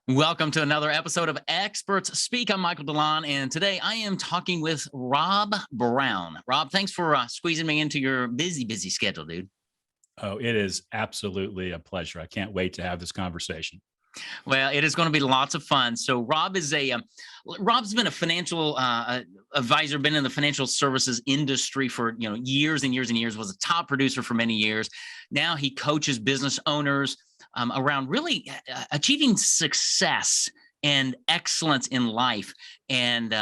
Welcome to another episode of Experts Speak. I'm Michael DeLon, and today I am talking with Rob Brown. Rob, thanks for squeezing me into your busy schedule, dude. Oh, it is absolutely a pleasure. I can't wait to have this conversation. Well, it is going to be lots of fun. So Rob is Rob's been a financial advisor, been in the financial services industry for years and years and years, was a top producer for many years. Now he coaches business owners around really achieving success and excellence in life. And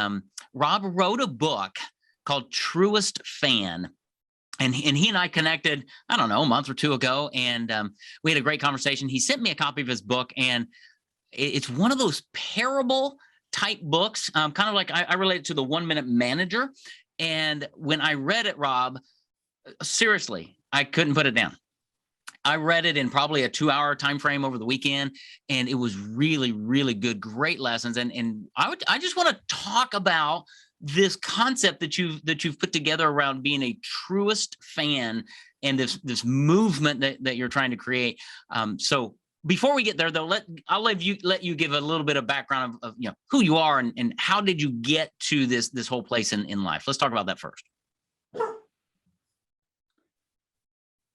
Rob wrote a book called Truest Fan. And he and I connected, I don't know, a month or two ago, and we had a great conversation. He sent me a copy of his book, and it's one of those parable type books, kind of like I relate it to the 1 Minute Manager. And when I read it, Rob, seriously, I couldn't put it down. I read it in probably a 2-hour time frame over the weekend, and it was really, really good, great lessons. And I just want to talk about this concept that you've put together around being a truest fan and this movement that you're trying to create. So before we get there, though, I'll let you give a little bit of background of who you are and how did you get to this whole place in life. Let's talk about that first.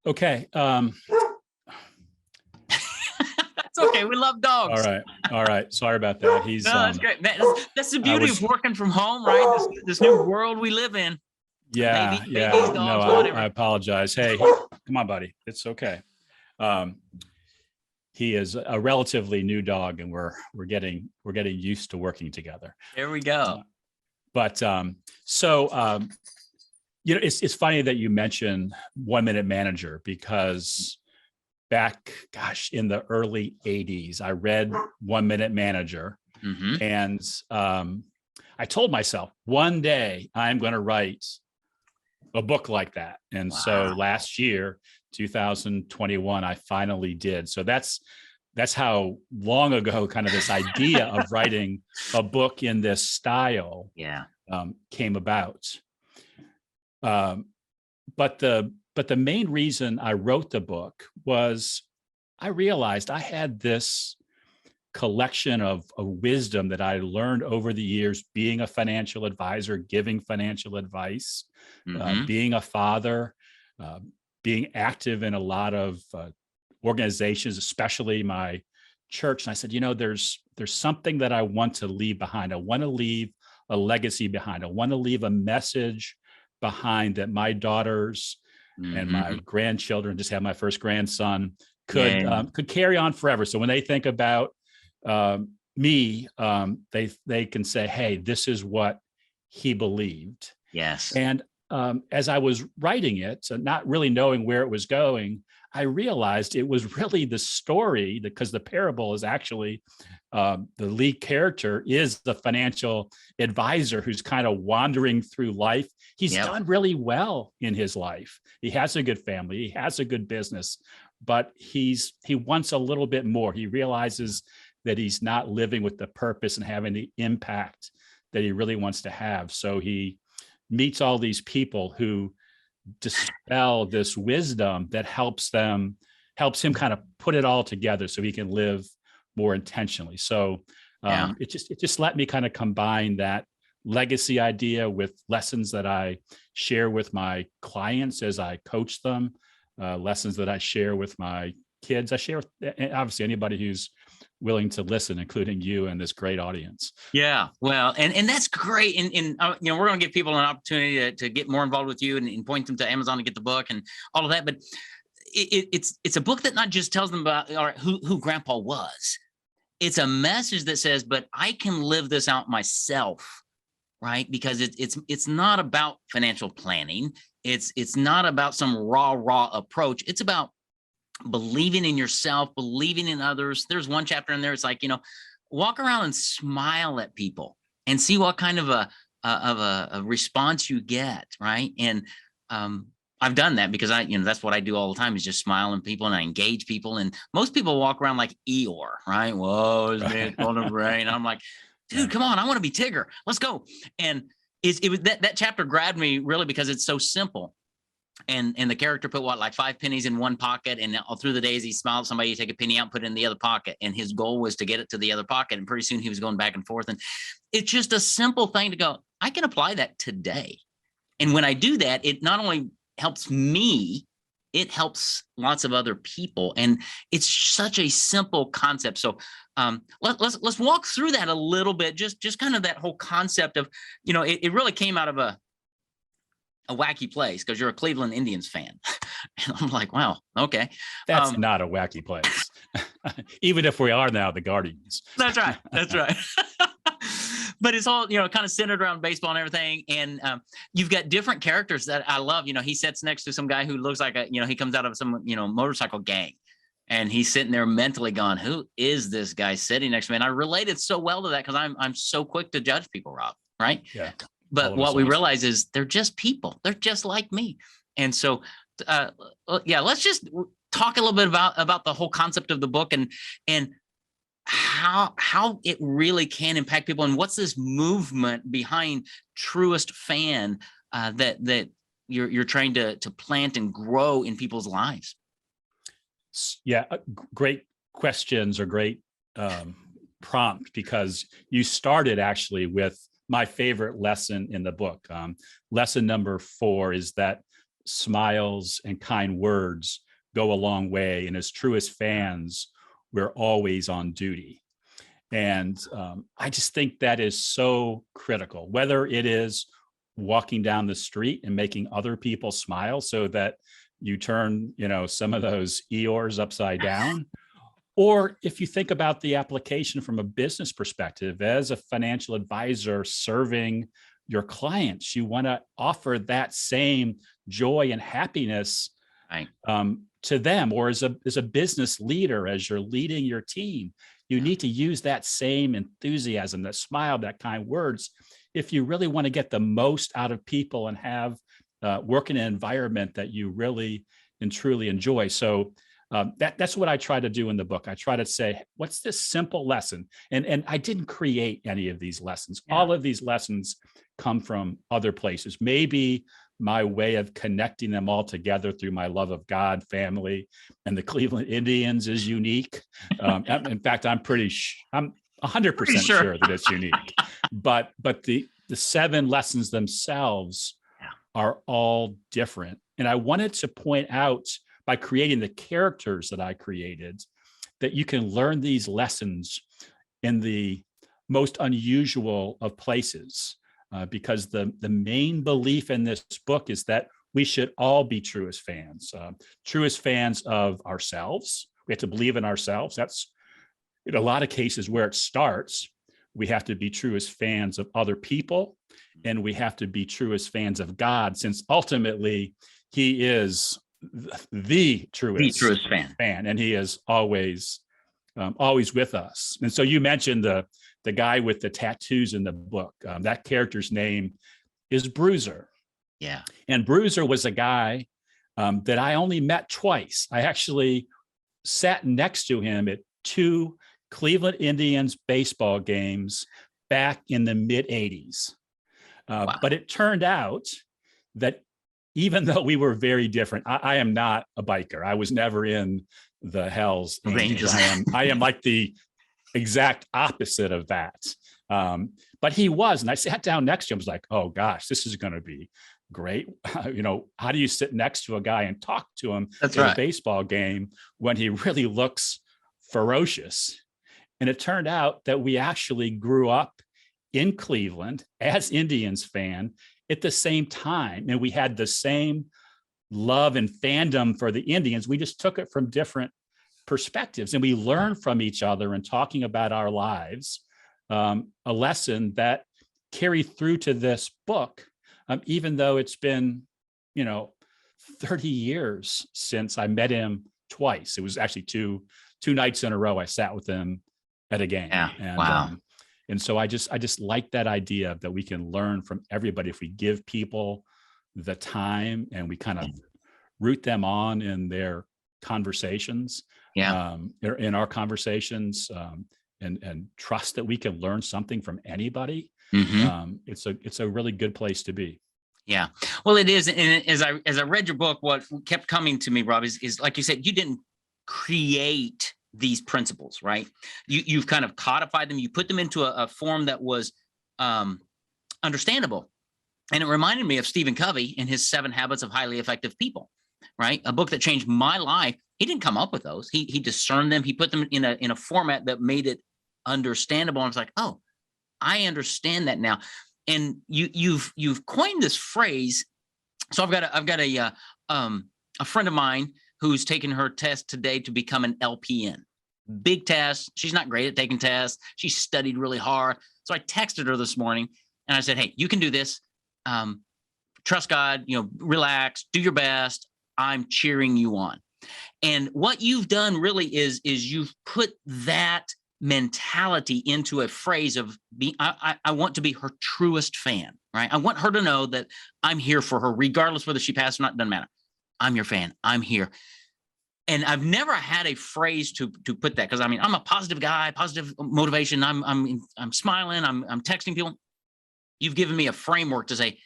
Okay. It's okay. We love dogs. All right. Sorry about that. No, that's great. That's the beauty of working from home, right? This new world we live in. Yeah. Babies, dogs, whatever. I apologize. Hey, come on, buddy. It's okay. He is a relatively new dog, and we're getting used to working together. There we go. It's funny that you mentioned 1 Minute Manager, because back, in the early 80s, I read 1 Minute Manager, and I told myself one day I'm going to write a book like that. And so last year, 2021, I finally did. So that's how long ago kind of this idea of writing a book in this style came about. But the main reason I wrote the book was I realized I had this collection of wisdom that I learned over the years, being a financial advisor, giving financial advice, being a father, being active in a lot of organizations, especially my church. And I said, there's something that I want to leave behind. I want to leave a legacy behind. I want to leave a message behind that my daughters and my grandchildren, just had my first grandson, could carry on forever. So when they think about me, they can say, hey, this is what he believed. Yes. And as I was writing it, so not really knowing where it was going, I realized it was really the story, because the parable is actually the lead character is the financial advisor who's kind of wandering through life. He's done really well in his life. He has a good family. He has a good business, but he wants a little bit more. He realizes that he's not living with the purpose and having the impact that he really wants to have. So he meets all these people who dispel this wisdom that helps him kind of put it all together so he can live more intentionally. So it just let me kind of combine that legacy idea with lessons that I share with my clients as I coach them, lessons that I share with my kids. I share with obviously anybody who's willing to listen, including you and this great audience. Yeah, well, and that's great. And we're going to give people an opportunity to get more involved with you and point them to Amazon to get the book and all of that. But it's a book that not just tells them about who Grandpa was. It's a message that says, but I can live this out myself, right? Because it's not about financial planning. It's not about some raw approach. It's about believing in yourself, believing in others. There's one chapter in there. It's like, walk around and smile at people and see what kind of a response you get. Right. And, I've done that because that's what I do all the time is just smile at people and I engage people. And most people walk around like Eeyore, right? Whoa, it's me, it's going to rain. I'm like, dude, come on. I want to be Tigger. Let's go. And it was that chapter grabbed me really because it's so simple. And the character put like 5 pennies in one pocket, and all through the days he smiled at somebody, take a penny out, put it in the other pocket, and his goal was to get it to the other pocket. And pretty soon he was going back and forth. And it's just a simple thing to go, I can apply that today. And when I do that, it not only helps me, it helps lots of other people. And it's such a simple concept. So let's walk through that a little bit. Just kind of that whole concept of, it really came out of a wacky place, because you're a Cleveland Indians fan. And I'm like, wow, okay. That's not a wacky place. Even if we are now the Guardians. That's right. That's right. But it's all, kind of centered around baseball and everything. And you've got different characters that I love. He sits next to some guy who looks like he comes out of some, motorcycle gang. And he's sitting there mentally going, who is this guy sitting next to me? And I related so well to that, because I'm so quick to judge people, Rob, right? Yeah. But what we realize is they're just people. They're just like me. And so, let's just talk a little bit about the whole concept of the book and how it really can impact people. And what's this movement behind Truest Fan that you're trying to plant and grow in people's lives? Yeah, great questions, or great prompt, because you started actually with my favorite lesson in the book. Lesson number 4 is that smiles and kind words go a long way. And as Truest Fans, we're always on duty. And I just think that is so critical, whether it is walking down the street and making other people smile so that you turn, some of those Eeyores upside down. Or if you think about the application from a business perspective, as a financial advisor serving your clients, you want to offer that same joy and happiness to them. Or as a business leader, as you're leading your team, you need to use that same enthusiasm, that smile, that kind words, if you really want to get the most out of people and have work in an environment that you really and truly enjoy. So that's what I try to do in the book. I try to say, what's this simple lesson? And I didn't create any of these lessons. Yeah. All of these lessons come from other places. Maybe my way of connecting them all together through my love of God, family, and the Cleveland Indians is unique. In fact, I'm 100% sure that it's unique. But the 7 lessons themselves are all different. And I wanted to point out, by creating the characters that I created, that you can learn these lessons in the most unusual of places, because the main belief in this book is that we should all be Truest Fans, Truest Fans of ourselves. We have to believe in ourselves. That's in a lot of cases where it starts. We have to be Truest Fans of other people, and we have to be Truest Fans of God, since ultimately he is the truest fan, and he is always with us. And so you mentioned the guy with the tattoos in the book. That character's name is Bruiser. Yeah. And Bruiser was a guy that I only met twice. I actually sat next to him at 2 Cleveland Indians baseball games back in the mid 80s. Wow. But it turned out that even though we were very different, I am not a biker. I was never in the Hells Angels. I am like the exact opposite of that. But he was, and I sat down next to him. I was like, oh gosh, this is going to be great. How do you sit next to a guy and talk to him at a baseball game when he really looks ferocious? And it turned out that we actually grew up in Cleveland as Indians fan at the same time. And we had the same love and fandom for the Indians. We just took it from different perspectives, and we learned from each other and talking about our lives, a lesson that carried through to this book, even though it's been, 30 years since I met him twice. It was actually two nights in a row I sat with him at a game. Yeah. And, wow. And so I just like that idea that we can learn from everybody if we give people the time and we kind of root them on in their conversations, in our conversations, and trust that we can learn something from anybody. Mm-hmm. It's a really good place to be. Yeah. Well, it is. And as I read your book, what kept coming to me, Rob, is like you said, you didn't create these principles, right? You've kind of codified them. You put them into a form that was understandable. And it reminded me of Stephen Covey in his 7 Habits of Highly Effective People, right? A book that changed my life. He didn't come up with those. He discerned them. He put them in a format that made it understandable. And it's like, oh, I understand that now. And you've coined this phrase. So I've got a friend of mine who's taking her test today to become an LPN. Big test. She's not great at taking tests. She studied really hard. So I texted her this morning and I said, hey, you can do this. Trust God, relax, do your best. I'm cheering you on. And what you've done really is you've put that mentality into a phrase of being, I want to be her truest fan, right? I want her to know that I'm here for her, regardless whether she passed or not, doesn't matter. I'm your fan. I'm here. And I've never had a phrase to put that, because I'm a positive guy, positive motivation. I'm smiling. I'm texting people. You've given me a framework to say,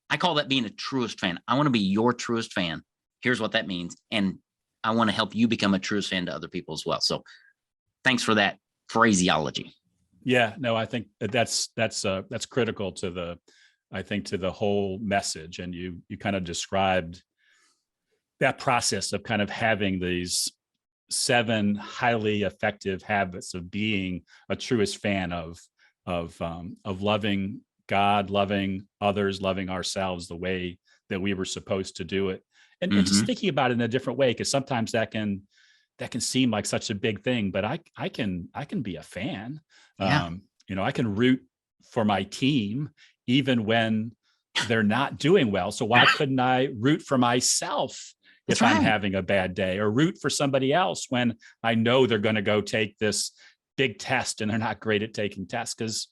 I call that being a truest fan. I want to be your truest fan. Here's what that means. And I want to help you become a truest fan to other people as well. So thanks for that phraseology. Yeah, no, I think that's critical to the whole message. And you kind of described that process of kind of having these 7 highly effective habits of being a truest fan of loving God, loving others, loving ourselves the way that we were supposed to do it. And just thinking about it in a different way, because sometimes that can seem like such a big thing, but I can be a fan. Yeah. I can root for my team even when they're not doing well. So why couldn't I root for myself if I'm having a bad day, or root for somebody else when I know they're going to go take this big test and they're not great at taking tests? Because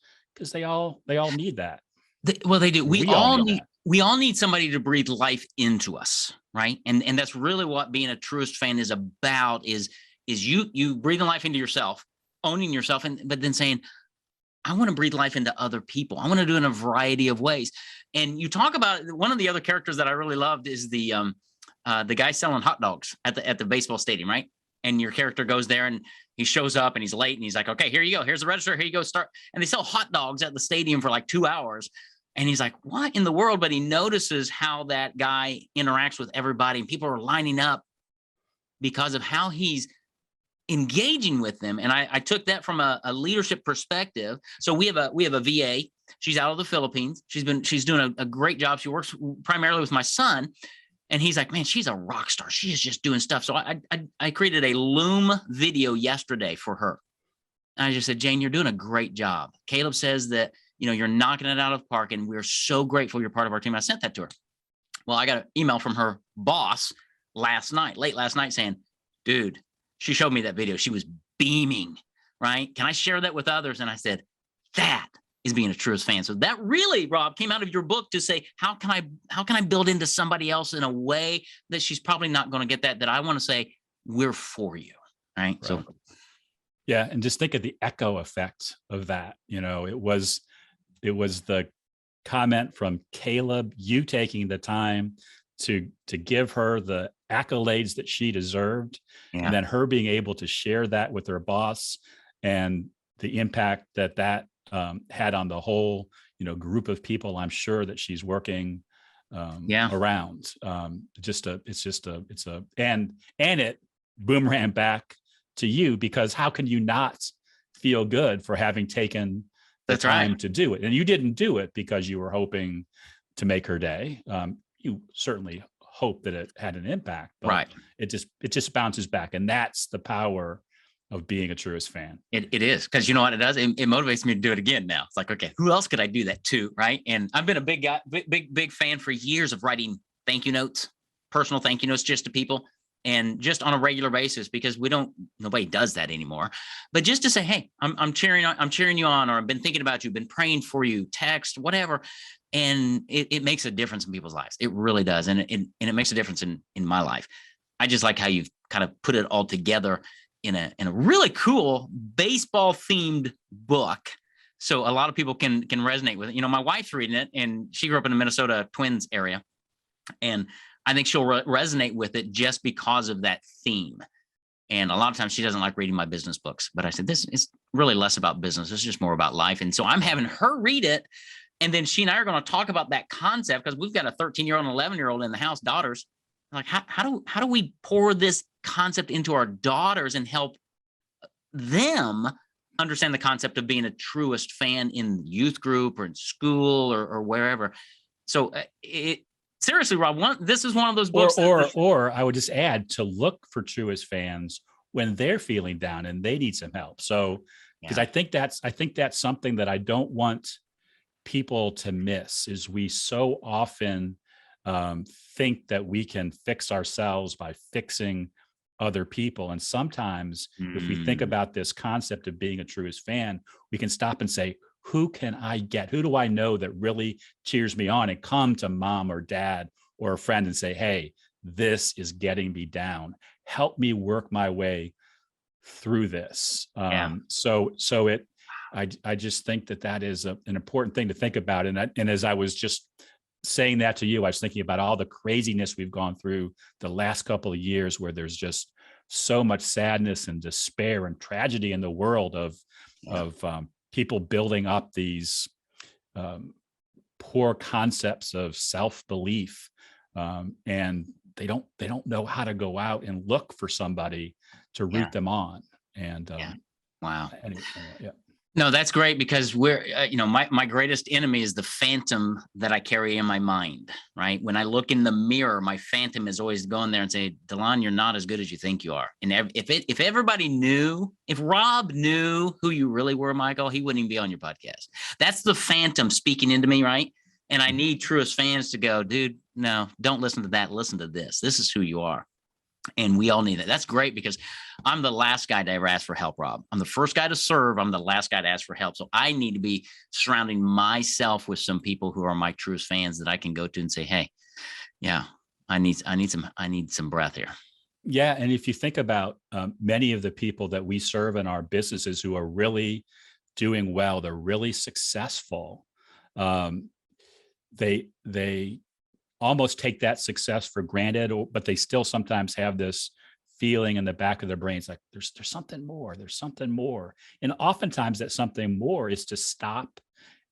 they all need that. They do. We all need somebody to breathe life into us, right? And that's really what being a truest fan is about. Is you breathing life into yourself, owning yourself, but then saying, I want to breathe life into other people. I want to do it in a variety of ways. And you talk about one of the other characters that I really loved is the guy selling hot dogs at the baseball stadium, right? And your character goes there and he shows up and he's late and he's like, okay, here you go. Here's the register. Here you go. Start. And they sell hot dogs at the stadium for like 2 hours. And he's like, what in the world? But he notices how that guy interacts with everybody, and people are lining up because of how he's engaging with them. And I took that from a leadership perspective. So we have a VA. She's out of the Philippines. She's doing a great job. She works primarily with my son. And he's like, man, she's a rock star. She is just doing stuff. So I created a Loom video yesterday for her. And I just said, Jane, you're doing a great job. Caleb says that, you're knocking it out of the park, and we're so grateful you're part of our team. I sent that to her. Well, I got an email from her boss late last night saying, dude, she showed me that video. She was beaming, right? Can I share that with others? And I said, that is being a truest fan. So that really, Rob, came out of your book to say, how can I build into somebody else in a way that she's probably not going to get that I want to say, we're for you. Right. So. Yeah. And just think of the echo effect of that. It was the comment from Caleb, you taking the time to give her the accolades that she deserved, and then her being able to share that with her boss, and the impact that had on the whole, group of people I'm sure that she's working around. And it boomerang back to you, because how can you not feel good for having taken the time to do it? And you didn't do it because you were hoping to make her day. You certainly hope that it had an impact, but it just bounces back. And that's the power of being a truest fan. It is, because you know what it does? It motivates me to do it again now. It's like, okay, who else could I do that to, right? And I've been a big fan for years of writing thank you notes, personal thank you notes just to people, and just on a regular basis, because nobody does that anymore. But just to say, hey, I'm cheering you on, or I've been thinking about you, been praying for you, text, whatever. And it makes a difference in people's lives. It really does. And it makes a difference in my life. I just like how you've kind of put it all together in a really cool baseball themed book. So a lot of people can resonate with it. My wife's reading it, and she grew up in the Minnesota Twins area, and I think she'll resonate with it just because of that theme. And a lot of times she doesn't like reading my business books, but I said, this is really less about business. It's just more about life. And so I'm having her read it. And then she and I are going to talk about that concept, because we've got a 13-year-old and 11-year-old in the house, daughters. Like, how do we pour this concept into our daughters and help them understand the concept of being a Truest fan in youth group or in school or wherever. So seriously, Rob, this is one of those books. Or I would just add to look for Truest fans when they're feeling down and they need some help. So, because I think that's something that I don't want people to miss, is we so often think that we can fix ourselves by fixing other people. And sometimes if we think about this concept of being a Truest fan, we can stop and say, who can I get? Who do I know that really cheers me on? And come to mom or dad or a friend and say, hey, this is getting me down. Help me work my way through this. I just think that is an important thing to think about. And as I was just saying that to you, I was thinking about all the craziness we've gone through the last couple of years, where there's just so much sadness and despair and tragedy in the world of people building up these poor concepts of self-belief, and they don't know how to go out and look for somebody to root them on. And wow. Anyway, yeah. No, that's great, because we're, my greatest enemy is the phantom that I carry in my mind, right? When I look in the mirror, my phantom is always going there and say, Delon, you're not as good as you think you are. And if everybody knew, if Rob knew who you really were, Michael, he wouldn't even be on your podcast. That's the phantom speaking into me, right? And I need Truest fans to go, dude, no, don't listen to that. Listen to this. This is who you are. And we all need that. That's great, because I'm the last guy to ever ask for help, Rob. I'm the first guy to serve. I'm the last guy to ask for help. So I need to be surrounding myself with some people who are my Truest fans that I can go to and say, hey, yeah, I need some breath here. Yeah. And if you think about many of the people that we serve in our businesses who are really doing well, they're really successful. They almost take that success for granted, but they still sometimes have this feeling in the back of their brains, like there's something more, there's something more. And oftentimes that something more is to stop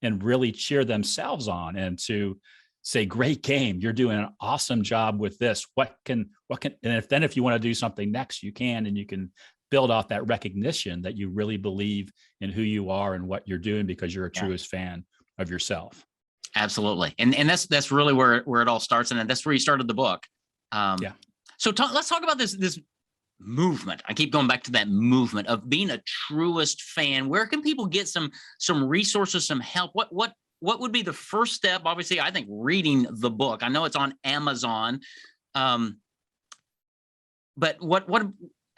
and really cheer themselves on and to say, great game, you're doing an awesome job with this. And if you want to do something next, you can, and you can build off that recognition that you really believe in who you are and what you're doing, because you're a Truest fan of yourself. Absolutely. And that's really where it all starts. And that's where you started the book. So let's talk about this movement. I keep going back to that movement of being a Truest fan. Where can people get some resources, some help? What would be the first step? Obviously, I think reading the book. I know it's on Amazon. But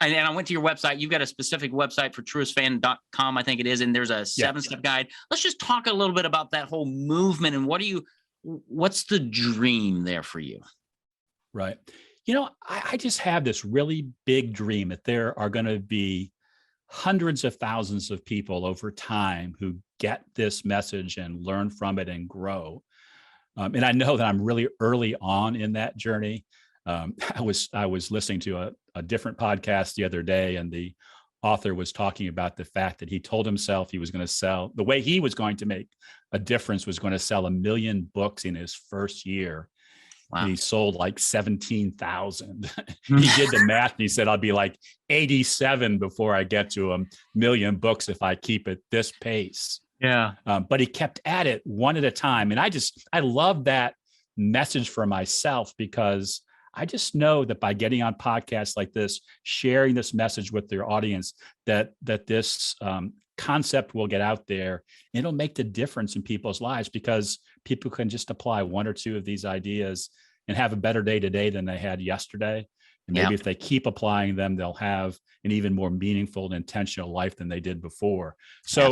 and I went to your website. You've got a specific website for truestfan.com, I think it is. And there's a 7-step guide. Let's just talk a little bit about that whole movement and what's the dream there for you? Right. I just have this really big dream that there are going to be hundreds of thousands of people over time who get this message and learn from it and grow. And I know that I'm really early on in that journey. I was listening to a different podcast the other day, and the author was talking about the fact that he told himself he was going to sell, the way he was going to make a difference was going to sell 1 million books in his first year. Wow. And he sold like 17,000. He did the math and he said, I'll be like 87 before I get to 1 million books if I keep at this pace. Yeah. But he kept at it one at a time. And I love that message for myself, because I just know that by getting on podcasts like this, sharing this message with their audience, that this concept will get out there. It'll make the difference in people's lives, because people can just apply 1 or 2 of these ideas and have a better day today than they had yesterday. And maybe if they keep applying them, they'll have an even more meaningful and intentional life than they did before. So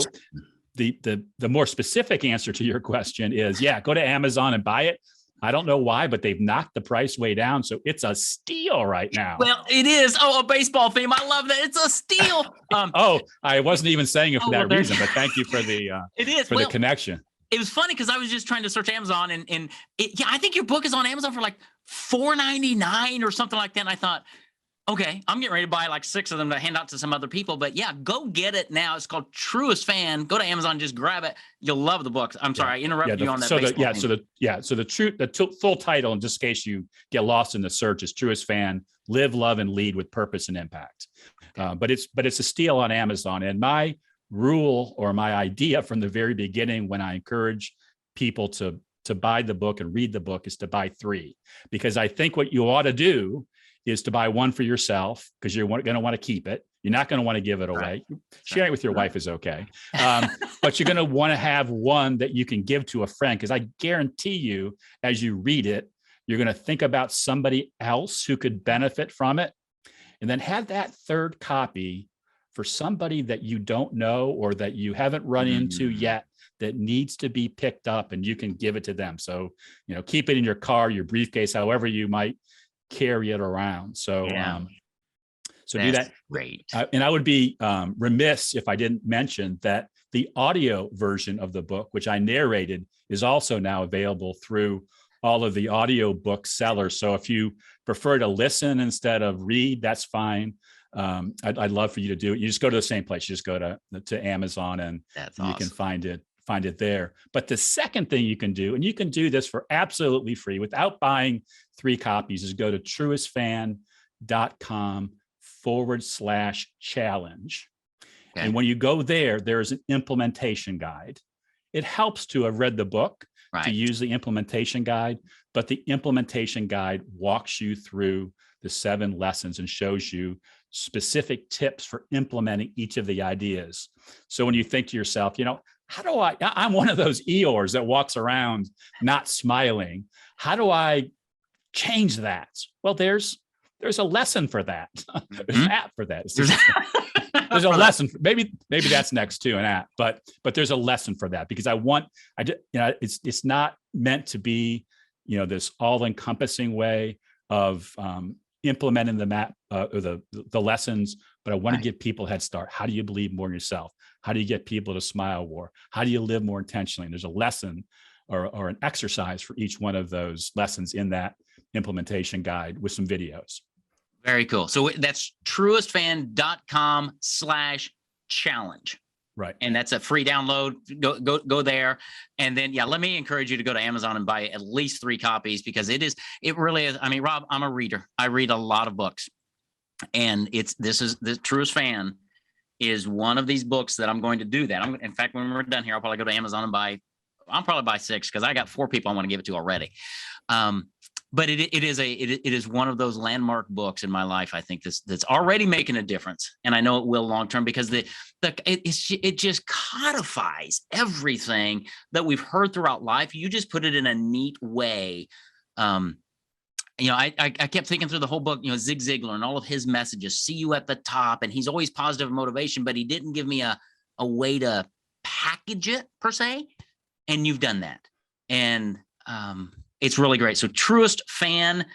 the more specific answer to your question is, go to Amazon and buy it. I don't know why, but they've knocked the price way down. So it's a steal right now. Well, it is. Oh, a baseball theme. I love that. It's a steal. I wasn't even saying it for that reason, but thank you for the it is for the connection. It was funny because I was just trying to search Amazon and I think your book is on Amazon for like $4.99 or something like that. And I thought, okay, I'm getting ready to buy like 6 of them to hand out to some other people. But yeah, go get it now. It's called Truest Fan. Go to Amazon, just grab it. You'll love the book. I'm sorry, I interrupted you on that. So the full title, in just in case you get lost in the search, is Truest Fan: Live, Love, and Lead with Purpose and Impact. But it's a steal on Amazon. And my rule or my idea from the very beginning, when I encourage people to buy the book and read the book, is to buy 3, because I think what you ought to do is to buy 1 for yourself, because you're going to want to keep it. You're not going to want to give it away. Right. Sharing it with your wife is okay. But you're going to want to have 1 that you can give to a friend, because I guarantee you, as you read it, you're going to think about somebody else who could benefit from it. And then have that 3rd copy for somebody that you don't know or that you haven't run into yet, that needs to be picked up, and you can give it to them. So, keep it in your car, your briefcase, however you might carry it around. So, so do that. Great. And I would be remiss if I didn't mention that the audio version of the book, which I narrated, is also now available through all of the audio book sellers. So if you prefer to listen instead of read, that's fine. I'd love for you to do it. You just go to the same place. You just go to Amazon, and you can find it there. But the second thing you can do, and you can do this for absolutely free without buying 3 copies, is go to truestfan.com/challenge. Okay. And when you go there is an implementation guide. It helps to have read the book, to use the implementation guide, but the implementation guide walks you through the 7 lessons and shows you specific tips for implementing each of the ideas. So when you think to yourself, how do I'm one of those Eeyores that walks around not smiling. How do I change that? Well, there's a lesson for that. There's an app for that. There's a lesson. Maybe that's next to an app, but there's a lesson for that, because it's not meant to be, this all-encompassing way of implementing the map or the lessons, but I want to give people a head start. How do you believe more in yourself? How do you get people to smile more? How do you live more intentionally? And there's a lesson or an exercise for each one of those lessons in that implementation guide with some videos. Very cool. So that's truestfan.com/challenge. Right. And that's a free download. Go there. And then, let me encourage you to go to Amazon and buy at least 3 copies, because it really is. I mean, Rob, I'm a reader. I read a lot of books, and the Truest Fan is one of these books that I'm going to do that. In fact, when we're done here, I'll probably go to Amazon and I'll probably buy 6, because I got 4 people I want to give it to already. But it is one of those landmark books in my life. I think that's already making a difference, and I know it will long term, because it just codifies everything that we've heard throughout life. You just put it in a neat way. I kept thinking through the whole book. Zig Ziglar and all of his messages. See you at the top, and he's always positive motivation, but he didn't give me a way to package it per se. And you've done that, and it's really great. So Truest Fan,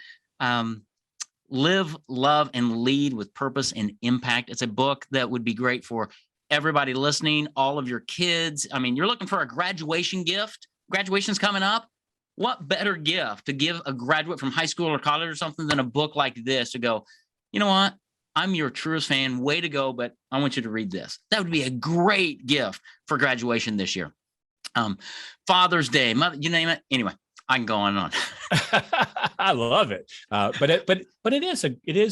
Live, Love, and Lead with Purpose and Impact. It's a book that would be great for everybody listening, all of your kids. I mean, you're looking for a graduation gift. Graduation's coming up. What better gift to give a graduate from high school or college or something than a book like this to go, you know what? I'm your Truest Fan. Way to go, but I want you to read this. That would be a great gift for graduation this year. Father's Day, Mother, you name it. Anyway, I can go on and on. I love it. But it is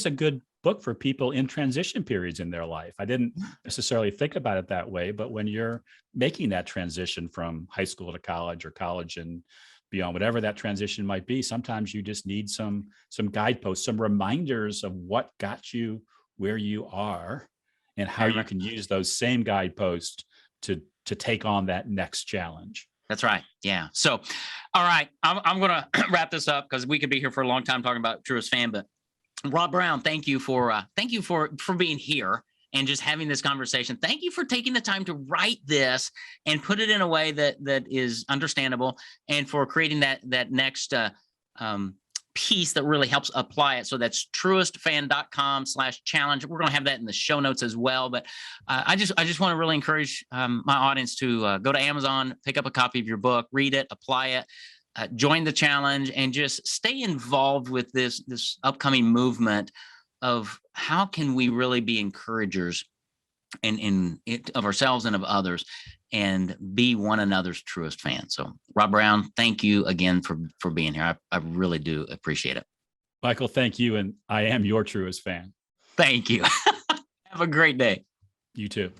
a good book for people in transition periods in their life. I didn't necessarily think about it that way, but when you're making that transition from high school to college, or college and beyond, whatever that transition might be, sometimes you just need some guideposts, some reminders of what got you where you are, and how you can use those same guideposts to take on that next challenge. That's right. Yeah. So, all right, I'm going to wrap this up, because we could be here for a long time talking about Truest Fan. But Rob Brown, thank you for being here and just having this conversation. Thank you for taking the time to write this and put it in a way that is understandable, and for creating that next piece that really helps apply it. So that's truestfan.com/challenge. We're going to have that in the show notes as well. But I just want to really encourage my audience to go to Amazon, pick up a copy of your book, read it, apply it, join the challenge, and just stay involved with this upcoming movement of how can we really be encouragers of ourselves and of others, and be one another's truest fan. So Rob Brown, thank you again for being here. I really do appreciate it. Michael, thank you. And I am your truest fan. Thank you. Have a great day. You too.